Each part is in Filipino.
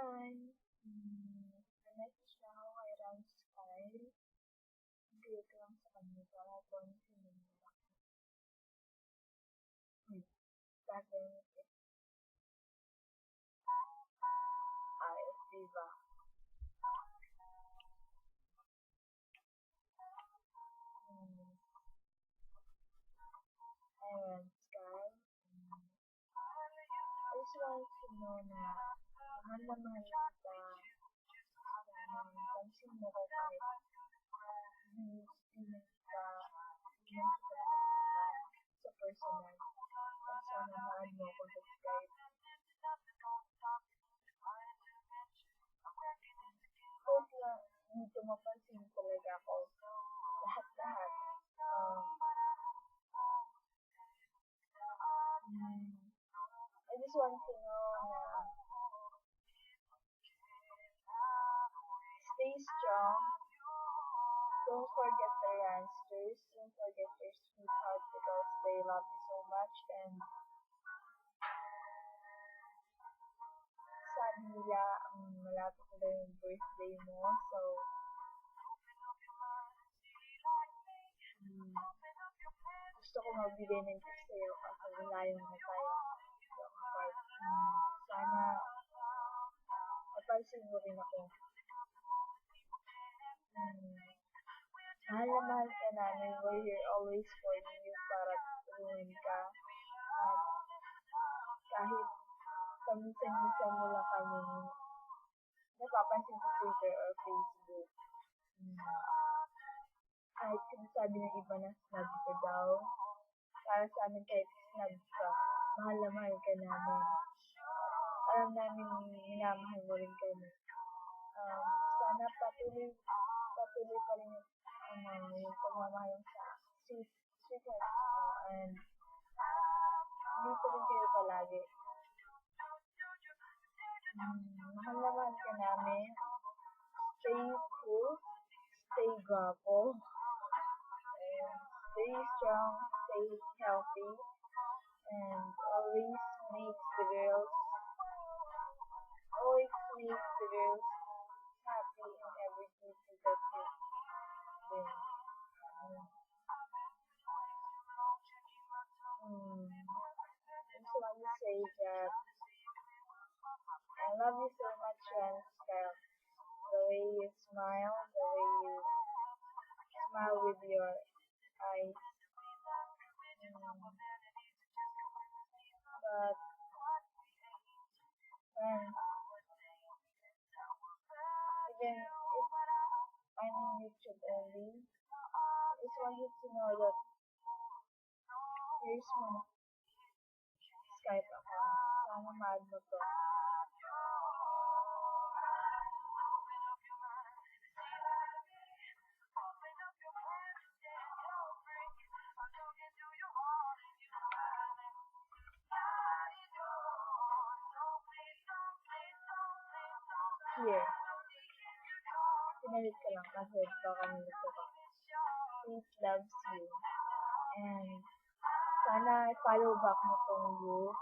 Hi. Message lang ako kay Ram Style. Update ko lang sa kanya para pansin nila. Gagawin ito. Ayos, diba? Ayun, Sky. I just want to know na mahal na mahal kita. Pansin mo ko kahit hindi kita sa personal. At sana mahal mo ako sa Skype. Kahit na dito mapansin talaga ako. Lahat-lahat. I just want to know na stay strong. Don't forget the youngsters. Don't forget your sweetheart because they love you so much. And sabi nila, malapit na yung birthday mo. So, gusto ko magbigay ng gift sa'yo kasi layo na tayo. So, sana mapansin mo rin ako. Mahal na mahal ka namin. We're here always for you para tulungan ka. At kahit paminsan-minsan mo lang kami napapansin sa Twitter or Facebook. Kahit sinasabi ng iba na snub ka daw, para sa amin kahit snub ka, mahal na mahal ka namin. Alam namin minamahal mo rin kami. Sana patuloy pa rin yung pagmamahal sa sweethearts mo and dito rin kayo palagi. Mahal na mahal ka namin. Stay cool, stay guwapo, and stay strong, stay healthy, and always make the girls happy in every duty that you do. I just want to say that I love you so much, Ranskyle. The way you smile, the way you smile with your eyes. But friends, even if I'm in YouTube only, I just want you to know that here's my Skype account. Sana ma-add mo to. Here. Pinalit ko lang kasi baka nilito ka. Please loves you. And sana follow back mo tong group.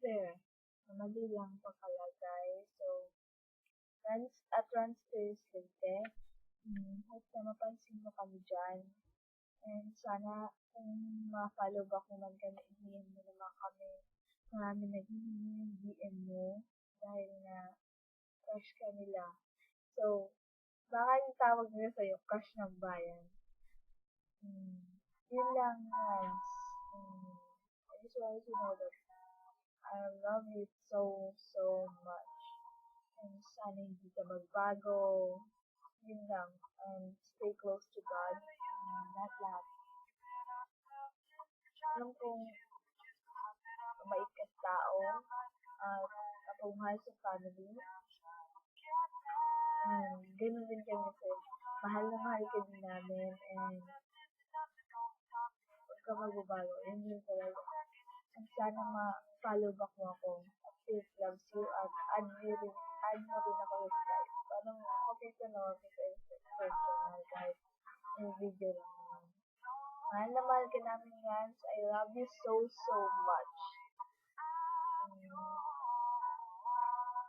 There. Mali lang pakalagay. So, Transfers Linte. Hope na mapansin mo kami dyan. And sana kung ma-follow back mo man kami, i-DM mo naman kami. Marami naghihingi ng DM mo dahil na crush ka nila. So, baka yung tawag nila sa'yo, crush ng bayan. Yun lang, guys. I just wanted to know that I love you so much. And sana hindi ka magbago. Yun lang. And stay close to God. Lahat. Alam kong mabait at napagmahal sa family. Ganun din kami sa'yo. Mahal na mahal ka din namin and huwag ka magbabago. Yun din talaga. And sana ma-follow back mo ako at Faith loves you at add mo rin ako sa Skype. Parang makita na ako sa personal kahit may video lang naman. Mahal na mahal ka namin, Rans. I love you so, so much.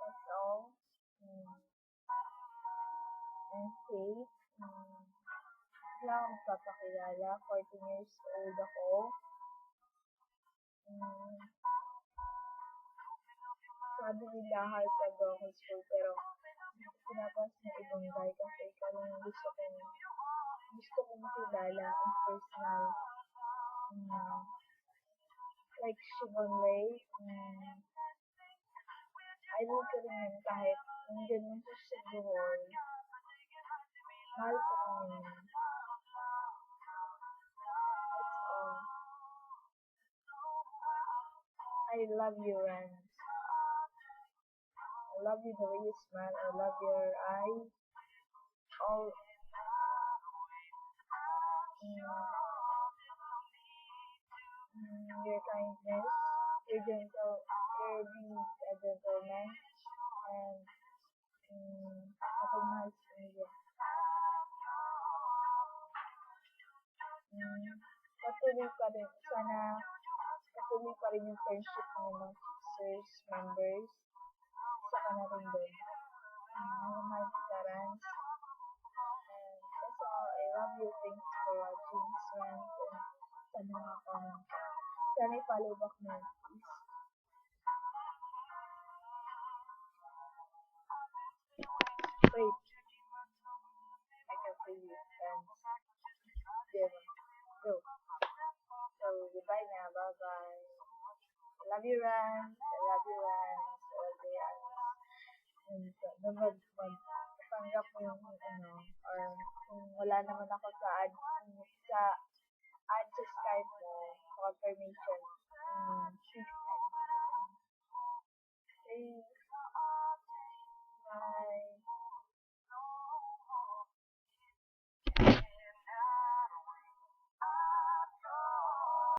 That's all. And Faith, lang magpapakilala. 14 years old ako. Sabi nila high pag ako school pero pinapas na ibang guy kasi ikaw lang yung gusto ko makilala in personal. Like Siobhan Ray, idol ko rin yun kahit nandiyan mo sa Bohol. Mahal ko rin yun. That's all. I love you, Rans. I love you the way you smile. I love your eyes. All your kindness, your gentle, your being a gentleman, and napagmahal sa pamilya. Patuloy pa rin, sana patuloy pa rin yung friendship ng mga sisters, members, saka na rin doon. Mahal kita, Rans. And that's all. I love you. Thanks for watching this one. And sana makakomment ka. Sana i-follow back mo, please. Wait. I can see you, Rans. Go. So, goodbye na. Bye-bye. I love you, Rans. I love you, Rans. I love you, Rans. And magpanggap mo yung or kung wala naman ako sa add sa Skype mo, confirmation,